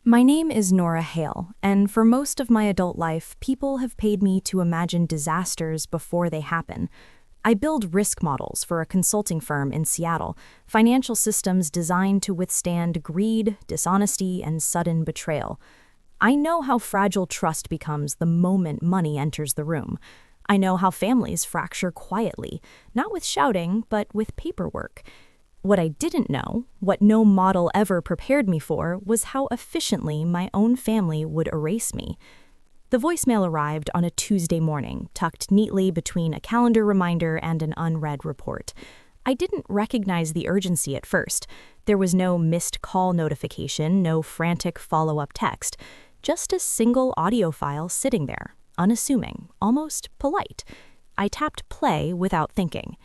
My name is Nora Hale, and for most of my adult life, people have paid me to imagine disasters before they happen. I build risk models for a consulting firm in Seattle, financial systems designed to withstand greed, dishonesty, and sudden betrayal. I know how fragile trust becomes the moment money enters the room. I know how families fracture quietly, not with shouting, but with paperwork. What I didn't know, what no model ever prepared me for, was how efficiently my own family would erase me. The voicemail arrived on a Tuesday morning, tucked neatly between a calendar reminder and an unread report. I didn't recognize the urgency at first. There was no missed call notification, no frantic follow-up text, just a single audio file sitting there, unassuming, almost polite. I tapped play without thinking.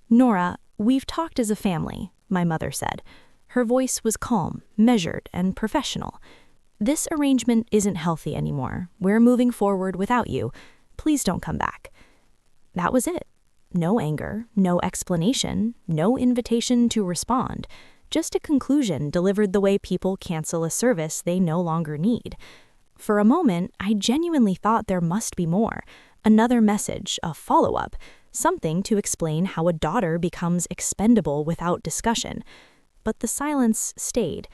"Nora, we've talked as a family," my mother said. Her voice was calm, measured, and professional. "This arrangement isn't healthy anymore. We're moving forward without you. Please don't come back." That was it. No anger, no explanation, no invitation to respond. Just a conclusion delivered the way people cancel a service they no longer need. For a moment, I genuinely thought there must be more. Another message, a follow-up, something to explain how a daughter becomes expendable without discussion. But the silence stayed.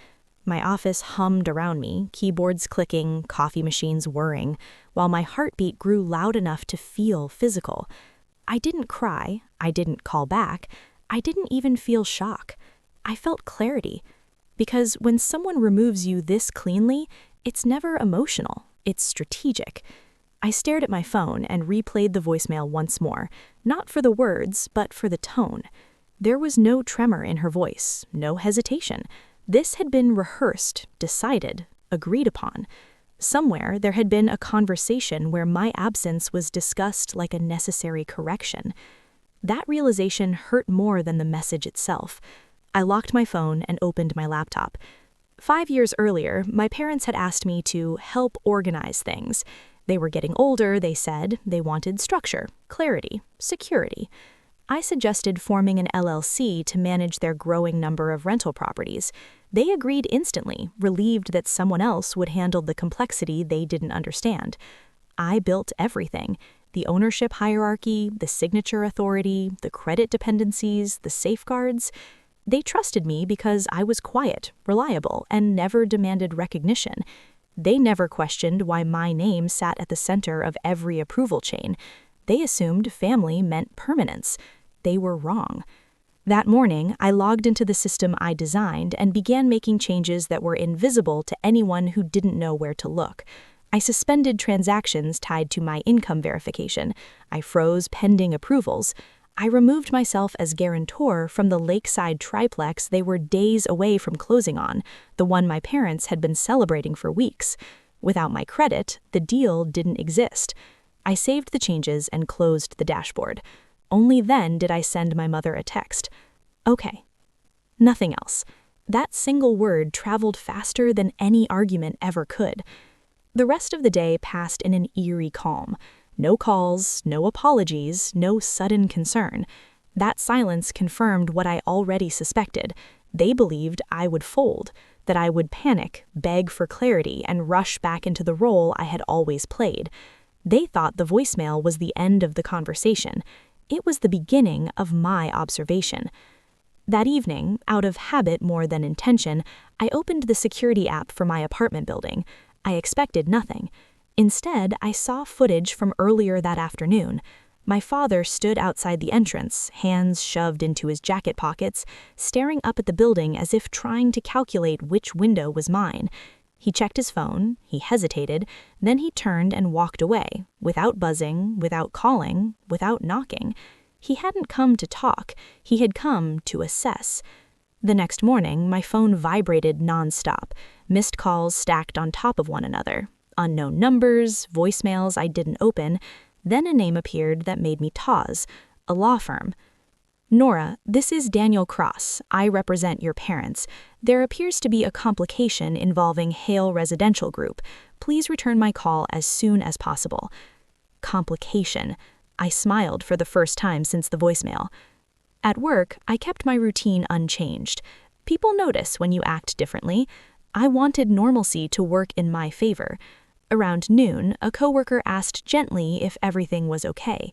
My office hummed around me, keyboards clicking, coffee machines whirring, while my heartbeat grew loud enough to feel physical. I didn't cry, I didn't call back, I didn't even feel shock. I felt clarity. Because when someone removes you this cleanly, it's never emotional, it's strategic. I stared at my phone and replayed the voicemail once more, not for the words, but for the tone. There was no tremor in her voice, no hesitation. This had been rehearsed, decided, agreed upon. Somewhere there had been a conversation where my absence was discussed like a necessary correction. That realization hurt more than the message itself. I locked my phone and opened my laptop. 5 years earlier, my parents had asked me to help organize things. They were getting older, they said. They wanted structure, clarity, security. I suggested forming an LLC to manage their growing number of rental properties. They agreed instantly, relieved that someone else would handle the complexity they didn't understand. I built everything: the ownership hierarchy, the signature authority, the credit dependencies, the safeguards. They trusted me because I was quiet, reliable, and never demanded recognition. They never questioned why my name sat at the center of every approval chain. They assumed family meant permanence. They were wrong. That morning, I logged into the system I designed and began making changes that were invisible to anyone who didn't know where to look. I suspended transactions tied to my income verification. I froze pending approvals. I removed myself as guarantor from the lakeside triplex they were days away from closing on, the one my parents had been celebrating for weeks. Without my credit, the deal didn't exist. I saved the changes and closed the dashboard. Only then did I send my mother a text. "Okay." Nothing else. That single word traveled faster than any argument ever could. The rest of the day passed in an eerie calm. No calls, no apologies, no sudden concern. That silence confirmed what I already suspected. They believed I would fold, that I would panic, beg for clarity, and rush back into the role I had always played. They thought the voicemail was the end of the conversation. It was the beginning of my observation. That evening, out of habit more than intention, I opened the security app for my apartment building. I expected nothing. Instead, I saw footage from earlier that afternoon. My father stood outside the entrance, hands shoved into his jacket pockets, staring up at the building as if trying to calculate which window was mine. He checked his phone, he hesitated, then he turned and walked away, without buzzing, without calling, without knocking. He hadn't come to talk, he had come to assess. The next morning, my phone vibrated nonstop, missed calls stacked on top of one another. Unknown numbers, voicemails I didn't open. Then a name appeared that made me pause. A law firm. "Nora, this is Daniel Cross. I represent your parents. There appears to be a complication involving Hale Residential Group. Please return my call as soon as possible." Complication. I smiled for the first time since the voicemail. At work, I kept my routine unchanged. People notice when you act differently. I wanted normalcy to work in my favor. Around noon, a coworker asked gently if everything was okay.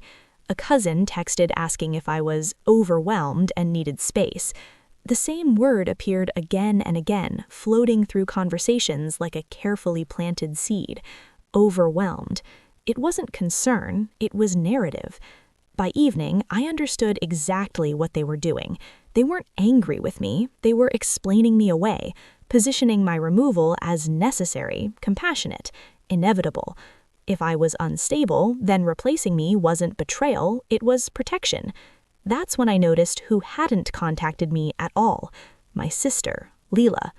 A cousin texted asking if I was overwhelmed and needed space. The same word appeared again and again, floating through conversations like a carefully planted seed. Overwhelmed. It wasn't concern, it was narrative. By evening, I understood exactly what they were doing. They weren't angry with me, they were explaining me away, positioning my removal as necessary, compassionate, inevitable. If I was unstable, then replacing me wasn't betrayal, it was protection. That's when I noticed who hadn't contacted me at all. My sister, Leela.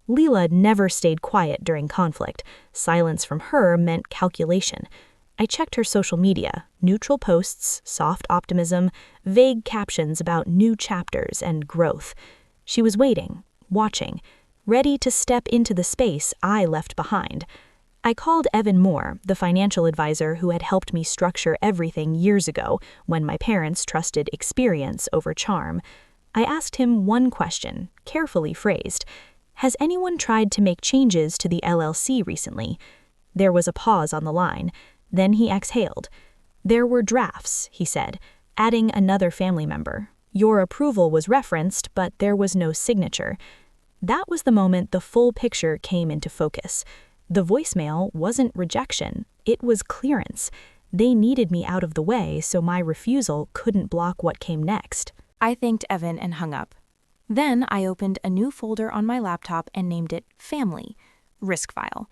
Leela never stayed quiet during conflict. Silence from her meant calculation. I checked her social media, neutral posts, soft optimism, vague captions about new chapters and growth. She was waiting, watching, ready to step into the space I left behind. I called Evan Moore, the financial advisor who had helped me structure everything years ago when my parents trusted experience over charm. I asked him one question, carefully phrased. Has anyone tried to make changes to the LLC recently? There was a pause on the line. Then he exhaled. There were drafts, he said, adding another family member. Your approval was referenced, but there was no signature. That was the moment the full picture came into focus. The voicemail wasn't rejection, it was clearance. They needed me out of the way so my refusal couldn't block what came next. I thanked Evan and hung up. Then I opened a new folder on my laptop and named it Family, Risk File.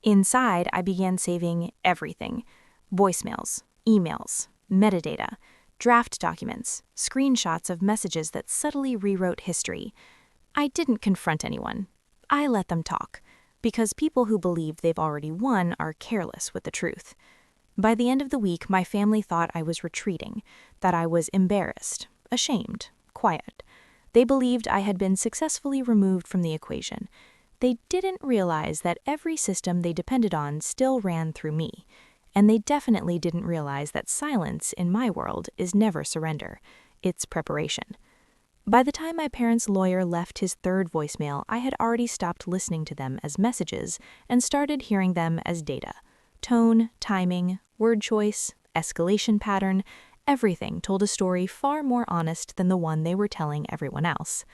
Inside, I began saving everything: voicemails, emails, metadata, draft documents, screenshots of messages that subtly rewrote history. I didn't confront anyone. I let them talk, because people who believe they've already won are careless with the truth. By the end of the week, my family thought I was retreating, that I was embarrassed, ashamed, quiet. They believed I had been successfully removed from the equation. They didn't realize that every system they depended on still ran through me. And they definitely didn't realize that silence in my world is never surrender. It's preparation. By the time my parents' lawyer left his third voicemail, I had already stopped listening to them as messages and started hearing them as data. Tone, timing, word choice, escalation pattern, everything told a story far more honest than the one they were telling everyone else.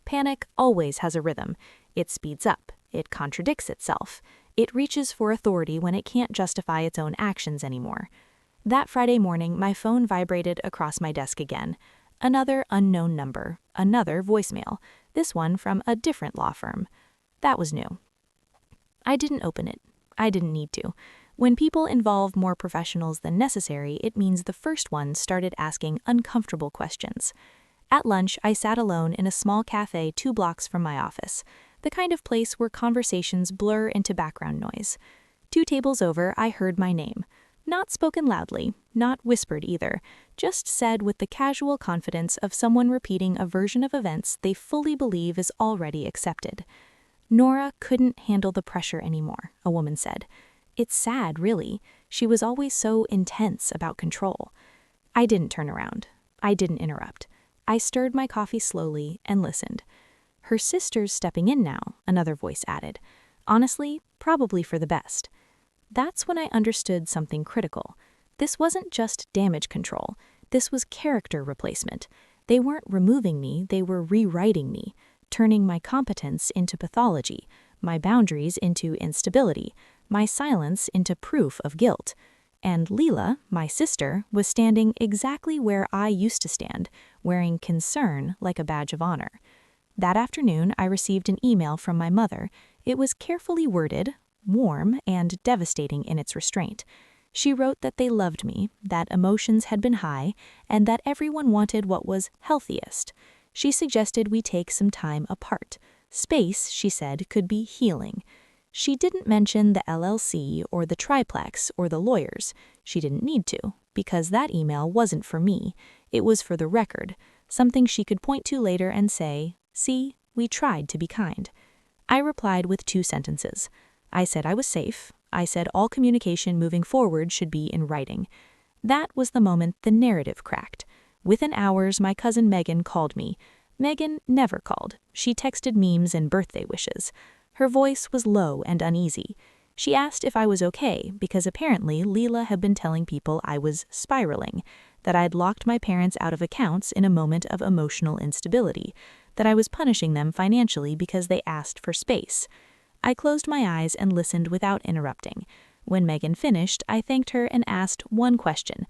Panic always has a rhythm. It speeds up. It contradicts itself. It reaches for authority when it can't justify its own actions anymore. That Friday morning, my phone vibrated across my desk again. Another unknown number, another voicemail, this one from a different law firm. That was new. I didn't open it. I didn't need to. When people involve more professionals than necessary, it means the first one started asking uncomfortable questions. At lunch, I sat alone in a small cafe 2 blocks from my office, the kind of place where conversations blur into background noise. 2 tables over, I heard my name. Not spoken loudly, not whispered either, just said with the casual confidence of someone repeating a version of events they fully believe is already accepted. Nora couldn't handle the pressure anymore, a woman said. It's sad, really. She was always so intense about control. I didn't turn around. I didn't interrupt. I stirred my coffee slowly and listened. Her sister's stepping in now, another voice added. Honestly, probably for the best. That's when I understood something critical. This wasn't just damage control. This was character replacement. They weren't removing me, they were rewriting me, turning my competence into pathology, my boundaries into instability, my silence into proof of guilt. And Leela, my sister, was standing exactly where I used to stand, wearing concern like a badge of honor. That afternoon, I received an email from my mother. It was carefully worded, warm, and devastating in its restraint. She wrote that they loved me, that emotions had been high, and that everyone wanted what was healthiest. She suggested we take some time apart. Space, she said, could be healing. She didn't mention the LLC or the triplex or the lawyers. She didn't need to, because that email wasn't for me. It was for the record, something she could point to later and say, "See, we tried to be kind." I replied with 2 sentences. I said I was safe. I said all communication moving forward should be in writing. That was the moment the narrative cracked. Within hours, my cousin Megan called me. Megan never called. She texted memes and birthday wishes. Her voice was low and uneasy. She asked if I was okay because apparently Leela had been telling people I was spiraling, that I'd locked my parents out of accounts in a moment of emotional instability, that I was punishing them financially because they asked for space. I closed my eyes and listened without interrupting. When Megan finished, I thanked her and asked one question.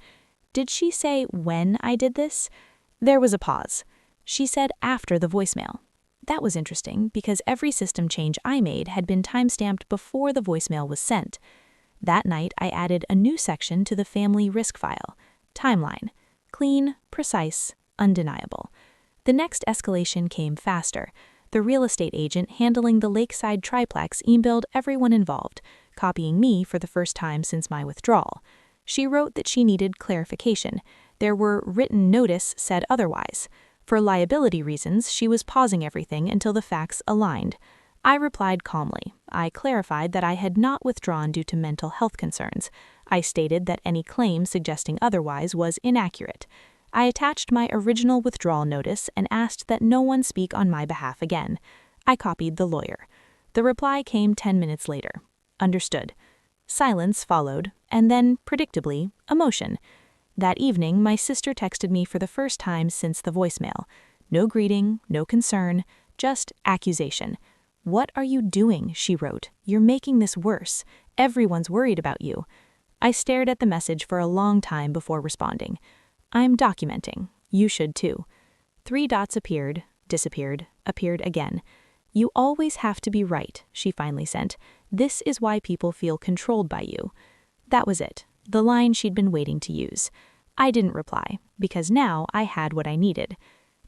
Did she say when I did this? There was a pause. She said after the voicemail. That was interesting because every system change I made had been timestamped before the voicemail was sent. That night, I added a new section to the family risk file. Timeline. Clean, precise, undeniable. The next escalation came faster. The real estate agent handling the lakeside triplex emailed everyone involved, copying me for the first time since my withdrawal. She wrote that she needed clarification. There were written notice said otherwise. For liability reasons, she was pausing everything until the facts aligned. I replied calmly. I clarified that I had not withdrawn due to mental health concerns. I stated that any claim suggesting otherwise was inaccurate. I attached my original withdrawal notice and asked that no one speak on my behalf again. I copied the lawyer. The reply came 10 minutes later. Understood. Silence followed, and then, predictably, emotion. That evening, my sister texted me for the first time since the voicemail. No greeting, no concern, just accusation. "What are you doing?" she wrote. "You're making this worse. Everyone's worried about you." I stared at the message for a long time before responding. "I'm documenting. You should too." 3 dots appeared, disappeared, appeared again. "You always have to be right," she finally sent. "This is why people feel controlled by you." That was it. The line she'd been waiting to use. I didn't reply, because now I had what I needed.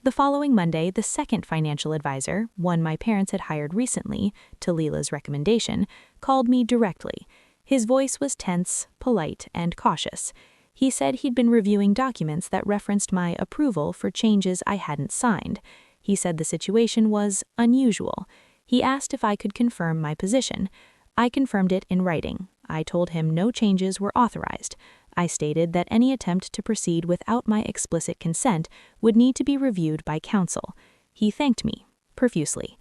The following Monday, the second financial advisor, one my parents had hired recently, to Leela's recommendation, called me directly. His voice was tense, polite, and cautious. He said he'd been reviewing documents that referenced my approval for changes I hadn't signed. He said the situation was unusual. He asked if I could confirm my position. I confirmed it in writing. I told him no changes were authorized. I stated that any attempt to proceed without my explicit consent would need to be reviewed by counsel. He thanked me, profusely.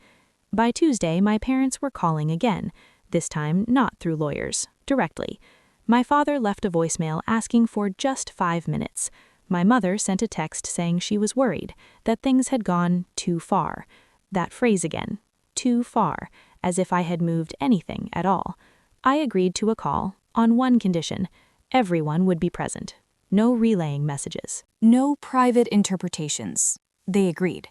By Tuesday, my parents were calling again, this time not through lawyers, directly. My father left a voicemail asking for just 5 minutes. My mother sent a text saying she was worried, that things had gone too far. That phrase again, too far, as if I had moved anything at all. I agreed to a call, on one condition. Everyone would be present. No relaying messages. No private interpretations. They agreed.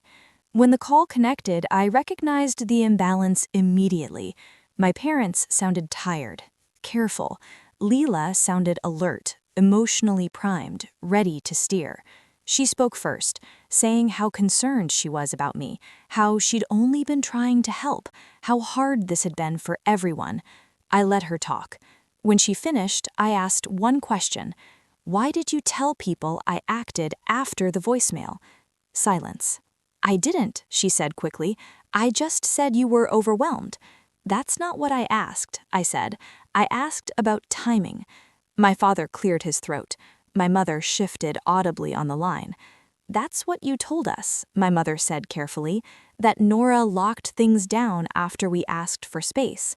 When the call connected, I recognized the imbalance immediately. My parents sounded tired, careful. Leela sounded alert, emotionally primed, ready to steer. She spoke first, saying how concerned she was about me, how she'd only been trying to help, how hard this had been for everyone. I let her talk. When she finished, I asked one question. "Why did you tell people I acted after the voicemail?" Silence. "I didn't," she said quickly. "I just said you were overwhelmed." "That's not what I asked," I said. "I asked about timing." My father cleared his throat. My mother shifted audibly on the line. "That's what you told us," my mother said carefully, "that Nora locked things down after we asked for space."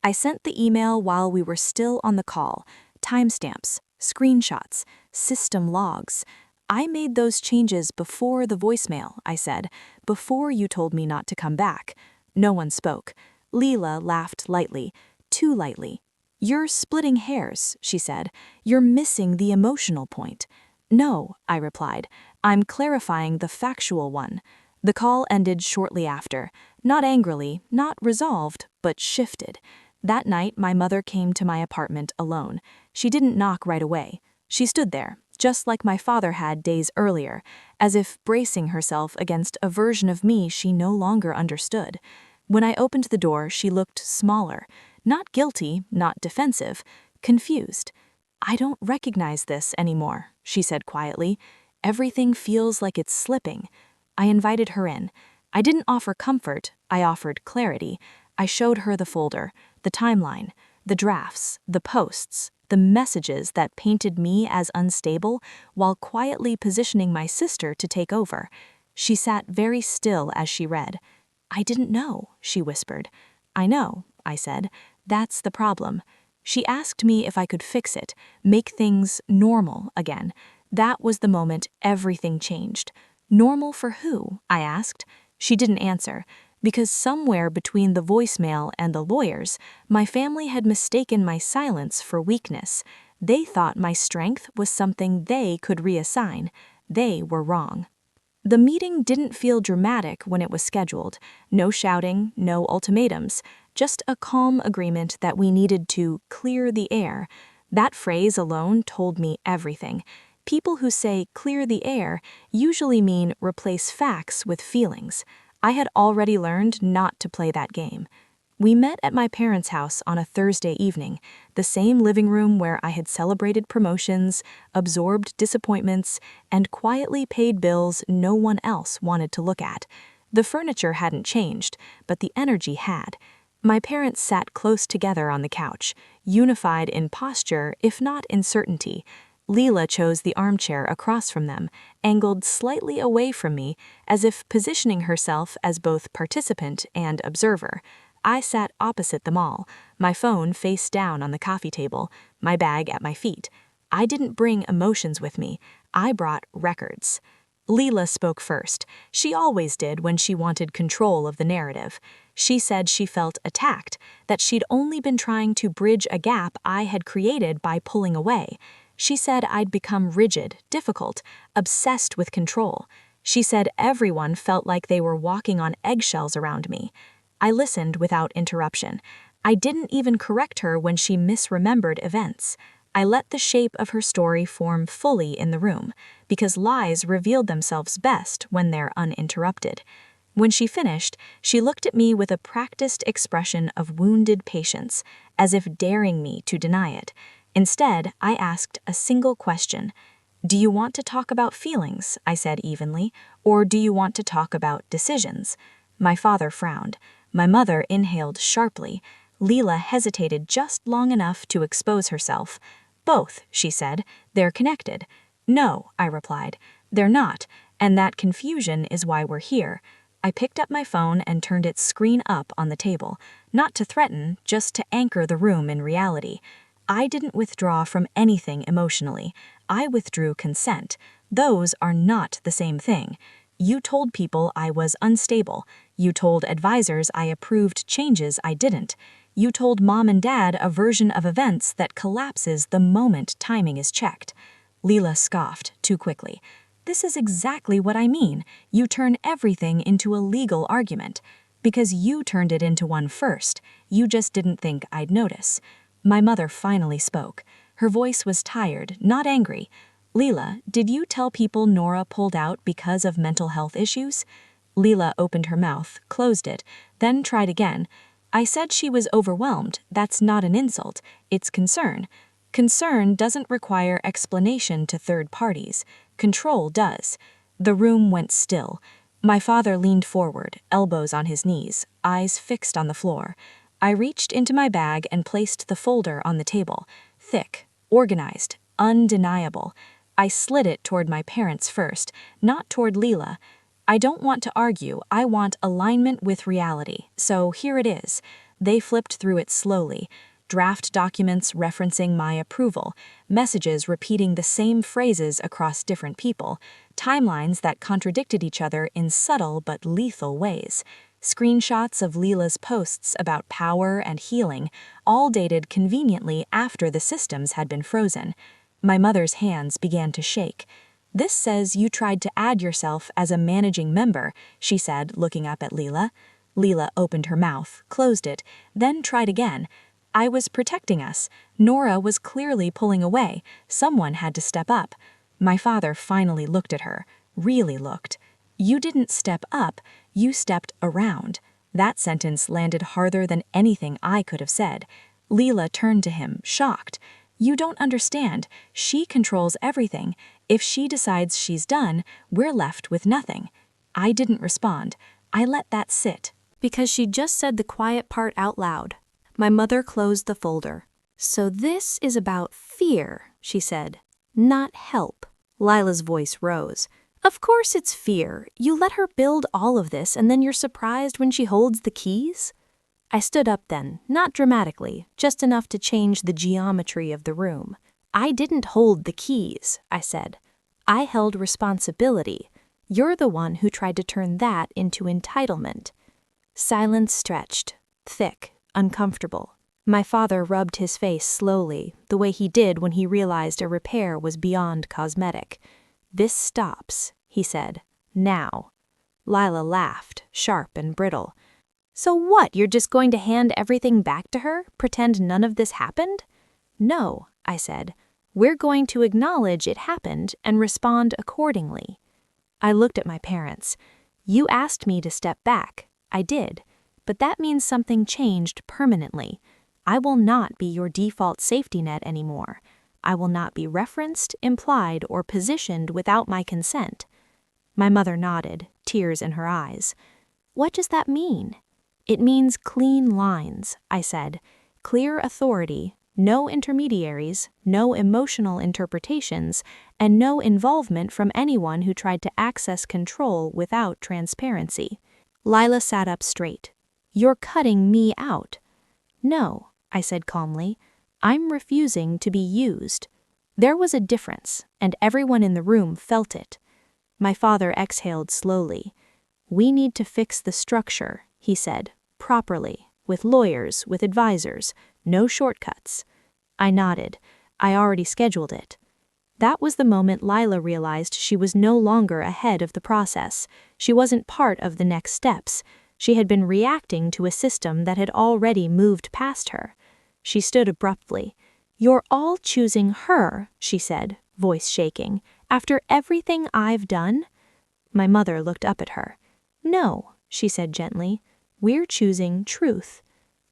I sent the email while we were still on the call. Timestamps, screenshots, system logs. "I made those changes before the voicemail," I said, "before you told me not to come back." No one spoke. Leela laughed lightly, too lightly. "You're splitting hairs," she said. "You're missing the emotional point." "No," I replied. "I'm clarifying the factual one." The call ended shortly after. Not angrily, not resolved, but shifted. That night, my mother came to my apartment alone. She didn't knock right away. She stood there, just like my father had days earlier, as if bracing herself against a version of me she no longer understood. When I opened the door, she looked smaller, not guilty, not defensive, confused. "I don't recognize this anymore," she said quietly. "Everything feels like it's slipping." I invited her in. I didn't offer comfort, I offered clarity. I showed her the folder, the timeline, the drafts, the posts, the messages that painted me as unstable while quietly positioning my sister to take over. She sat very still as she read. "I didn't know," she whispered. I know, I said. That's the problem. She asked me if I could fix it, make things normal again. That was the moment everything changed. Normal for who? I asked. She didn't answer, because somewhere between the voicemail and the lawyers, my family had mistaken my silence for weakness. They thought my strength was something they could reassign. They were wrong. The meeting didn't feel dramatic when it was scheduled. No shouting, no ultimatums, just a calm agreement that we needed to clear the air. That phrase alone told me everything. People who say clear the air usually mean replace facts with feelings. I had already learned not to play that game. We met at my parents' house on a Thursday evening, the same living room where I had celebrated promotions, absorbed disappointments, and quietly paid bills no one else wanted to look at. The furniture hadn't changed, but the energy had. My parents sat close together on the couch, unified in posture if not in certainty. Leela chose the armchair across from them, angled slightly away from me, as if positioning herself as both participant and observer. I sat opposite them all, my phone face down on the coffee table, my bag at my feet. I didn't bring emotions with me. I brought records. Leela spoke first. She always did when she wanted control of the narrative. She said she felt attacked, that she'd only been trying to bridge a gap I had created by pulling away. She said I'd become rigid, difficult, obsessed with control. She said everyone felt like they were walking on eggshells around me. I listened without interruption. I didn't even correct her when she misremembered events. I let the shape of her story form fully in the room, because lies revealed themselves best when they're uninterrupted. When she finished, she looked at me with a practiced expression of wounded patience, as if daring me to deny it. Instead, I asked a single question. "Do you want to talk about feelings?" I said evenly, "or do you want to talk about decisions?" My father frowned. My mother inhaled sharply. Leela hesitated just long enough to expose herself. "Both," she said. "They're connected." "No," I replied. "They're not, and that confusion is why we're here." I picked up my phone and turned its screen up on the table, not to threaten, just to anchor the room in reality. I didn't withdraw from anything emotionally. I withdrew consent. Those are not the same thing. You told people I was unstable. You told advisors I approved changes I didn't. You told mom and dad a version of events that collapses the moment timing is checked. Leela scoffed too quickly. "This is exactly what I mean. You turn everything into a legal argument. Because you turned it into one first. You just didn't think I'd notice." My mother finally spoke. Her voice was tired, not angry. "Leela, did you tell people Nora pulled out because of mental health issues?" Leela opened her mouth, closed it, then tried again. "I said she was overwhelmed. That's not an insult. It's concern. Concern doesn't require explanation to third parties. Control does." The room went still. My father leaned forward, elbows on his knees, eyes fixed on the floor. I reached into my bag and placed the folder on the table. Thick, organized, undeniable. I slid it toward my parents first, not toward Leela. "I don't want to argue, I want alignment with reality, so here it is." They flipped through it slowly. Draft documents referencing my approval, messages repeating the same phrases across different people, timelines that contradicted each other in subtle but lethal ways. Screenshots of Leela's posts about power and healing, all dated conveniently after the systems had been frozen. My mother's hands began to shake. "This says you tried to add yourself as a managing member," she said, looking up at Leela. Leela opened her mouth, closed it, then tried again. "I was protecting us. Nora was clearly pulling away. Someone had to step up." My father finally looked at her, really looked. "You didn't step up, you stepped around." That sentence landed harder than anything I could have said. Leela turned to him, shocked. "You don't understand. She controls everything. If she decides she's done, we're left with nothing." I didn't respond. I let that sit. Because she just said the quiet part out loud. My mother closed the folder. "So this is about fear," she said, "not help." Lila's voice rose. "Of course it's fear. You let her build all of this and then you're surprised when she holds the keys?" I stood up then, not dramatically, just enough to change the geometry of the room. I didn't hold the keys, I said. I held responsibility. You're the one who tried to turn that into entitlement. Silence stretched, thick, uncomfortable. My father rubbed his face slowly, the way he did when he realized a repair was beyond cosmetic. This stops, he said. Now. Lila laughed, sharp and brittle. So what, you're just going to hand everything back to her? Pretend none of this happened? No, I said. We're going to acknowledge it happened and respond accordingly. I looked at my parents. You asked me to step back. I did. But that means something changed permanently. I will not be your default safety net anymore. I will not be referenced, implied, or positioned without my consent. My mother nodded, tears in her eyes. What does that mean? It means clean lines, I said. Clear authority, no intermediaries, no emotional interpretations, and no involvement from anyone who tried to access control without transparency. Lila sat up straight. You're cutting me out. No, I said calmly. I'm refusing to be used. There was a difference, and everyone in the room felt it. My father exhaled slowly. We need to fix the structure, he said, properly, with lawyers, with advisors, no shortcuts. I nodded. I already scheduled it. That was the moment Lila realized she was no longer ahead of the process. She wasn't part of the next steps. She had been reacting to a system that had already moved past her. She stood abruptly. You're all choosing her, she said, voice shaking, after everything I've done? My mother looked up at her. No, she said gently. We're choosing truth.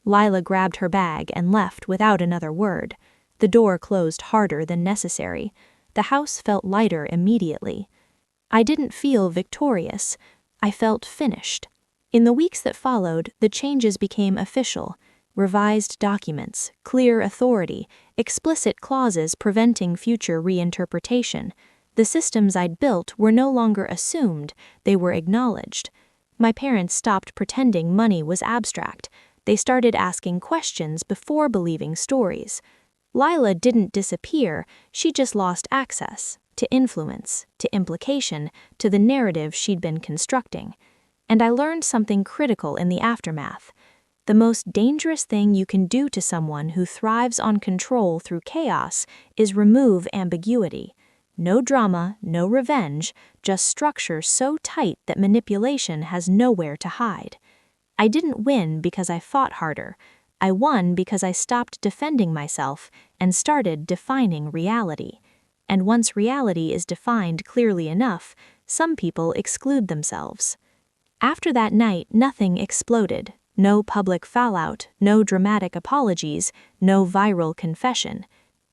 Lila grabbed her bag and left without another word. The door closed harder than necessary. The house felt lighter immediately. I didn't feel victorious. I felt finished. In the weeks that followed, the changes became official. Revised documents, clear authority, explicit clauses preventing future reinterpretation. The systems I'd built were no longer assumed, they were acknowledged. My parents stopped pretending money was abstract. They started asking questions before believing stories. Lila didn't disappear, she just lost access to influence, to implication, to the narrative she'd been constructing. And I learned something critical in the aftermath. The most dangerous thing you can do to someone who thrives on control through chaos is remove ambiguity. No drama, no revenge, just structure so tight that manipulation has nowhere to hide. I didn't win because I fought harder. I won because I stopped defending myself and started defining reality. And once reality is defined clearly enough, some people exclude themselves. After that night, nothing exploded. No public fallout, no dramatic apologies, no viral confession.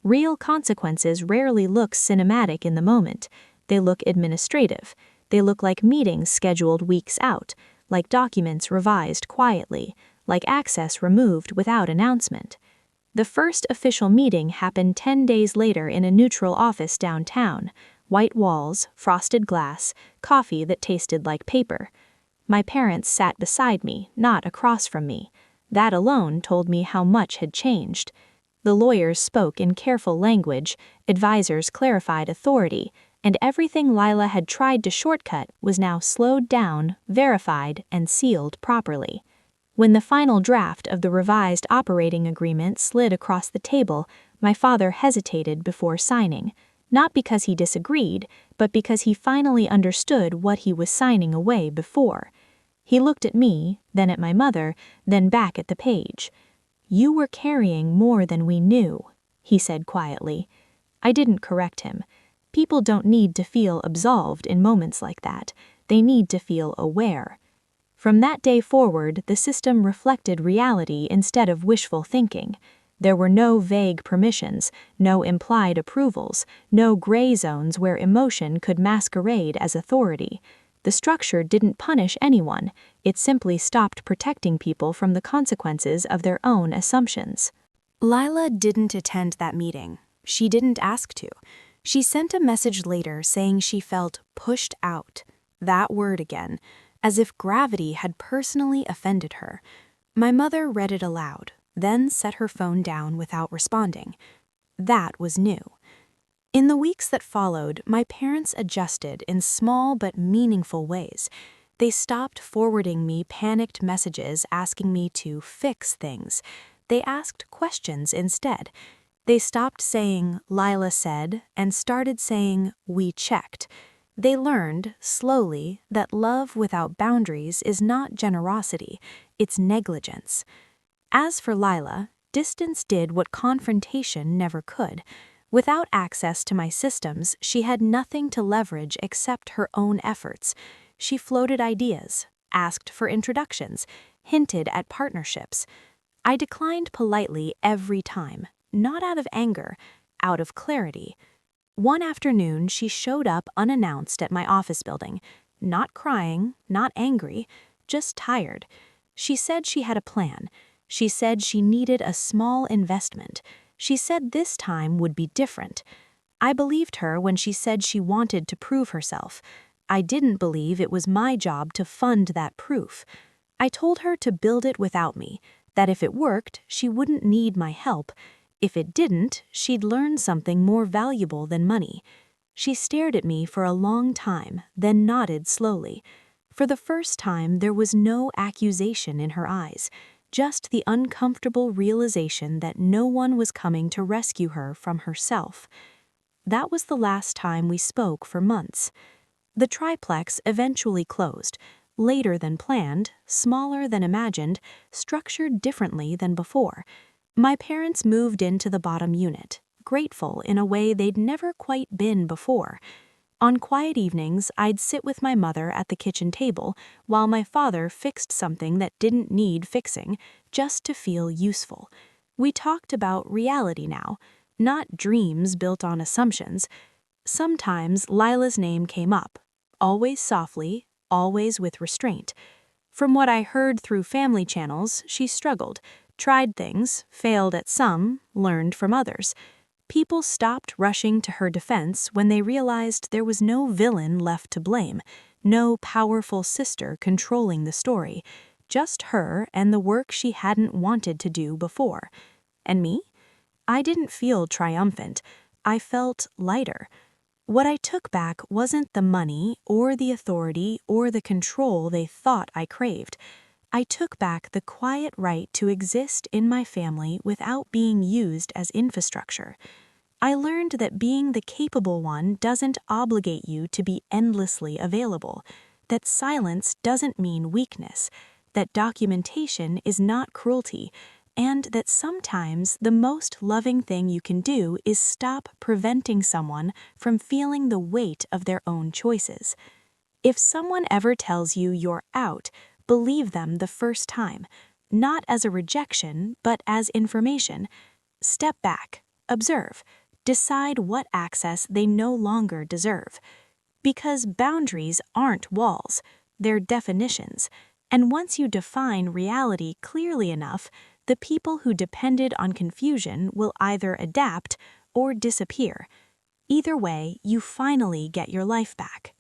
Real consequences rarely look cinematic in the moment. They look administrative. They look like meetings scheduled weeks out, like documents revised quietly, like access removed without announcement. The first official meeting happened 10 days later in a neutral office downtown. White walls, frosted glass, coffee that tasted like paper. My parents sat beside me, not across from me. That alone told me how much had changed. The lawyers spoke in careful language, advisors clarified authority, and everything Lila had tried to shortcut was now slowed down, verified, and sealed properly. When the final draft of the revised operating agreement slid across the table, my father hesitated before signing, not because he disagreed, but because he finally understood what he was signing away before. He looked at me, then at my mother, then back at the page. You were carrying more than we knew, he said quietly. I didn't correct him. People don't need to feel absolved in moments like that. They need to feel aware. From that day forward, the system reflected reality instead of wishful thinking. There were no vague permissions, no implied approvals, no gray zones where emotion could masquerade as authority. The structure didn't punish anyone, it simply stopped protecting people from the consequences of their own assumptions. Lila didn't attend that meeting. She didn't ask to. She sent a message later saying she felt pushed out. That word again, as if gravity had personally offended her. My mother read it aloud, then set her phone down without responding. That was new. In the weeks that followed, my parents adjusted in small but meaningful ways. They stopped forwarding me panicked messages asking me to fix things. They asked questions instead. They stopped saying, "Lila said," and started saying, "We checked." They learned, slowly, that love without boundaries is not generosity, it's negligence. As for Lila, distance did what confrontation never could. Without access to my systems, she had nothing to leverage except her own efforts. She floated ideas, asked for introductions, hinted at partnerships. I declined politely every time, not out of anger, out of clarity. One afternoon, she showed up unannounced at my office building, not crying, not angry, just tired. She said she had a plan. She said she needed a small investment. She said this time would be different. I believed her when she said she wanted to prove herself. I didn't believe it was my job to fund that proof. I told her to build it without me, that if it worked, she wouldn't need my help. If it didn't, she'd learn something more valuable than money. She stared at me for a long time, then nodded slowly. For the first time, there was no accusation in her eyes, just the uncomfortable realization that no one was coming to rescue her from herself. That was the last time we spoke for months. The triplex eventually closed, later than planned, smaller than imagined, structured differently than before. My parents moved into the bottom unit, grateful in a way they'd never quite been before. On quiet evenings, I'd sit with my mother at the kitchen table while my father fixed something that didn't need fixing, just to feel useful. We talked about reality now, not dreams built on assumptions. Sometimes Lila's name came up, always softly, always with restraint. From what I heard through family channels, she struggled, tried things, failed at some, learned from others. People stopped rushing to her defense when they realized there was no villain left to blame, no powerful sister controlling the story, just her and the work she hadn't wanted to do before. And me? I didn't feel triumphant. I felt lighter. What I took back wasn't the money or the authority or the control they thought I craved. I took back the quiet right to exist in my family without being used as infrastructure. I learned that being the capable one doesn't obligate you to be endlessly available, that silence doesn't mean weakness, that documentation is not cruelty, and that sometimes the most loving thing you can do is stop preventing someone from feeling the weight of their own choices. If someone ever tells you you're out, believe them the first time, not as a rejection, but as information. Step back, observe, decide what access they no longer deserve. Because boundaries aren't walls, they're definitions, and once you define reality clearly enough, the people who depended on confusion will either adapt or disappear. Either way, you finally get your life back.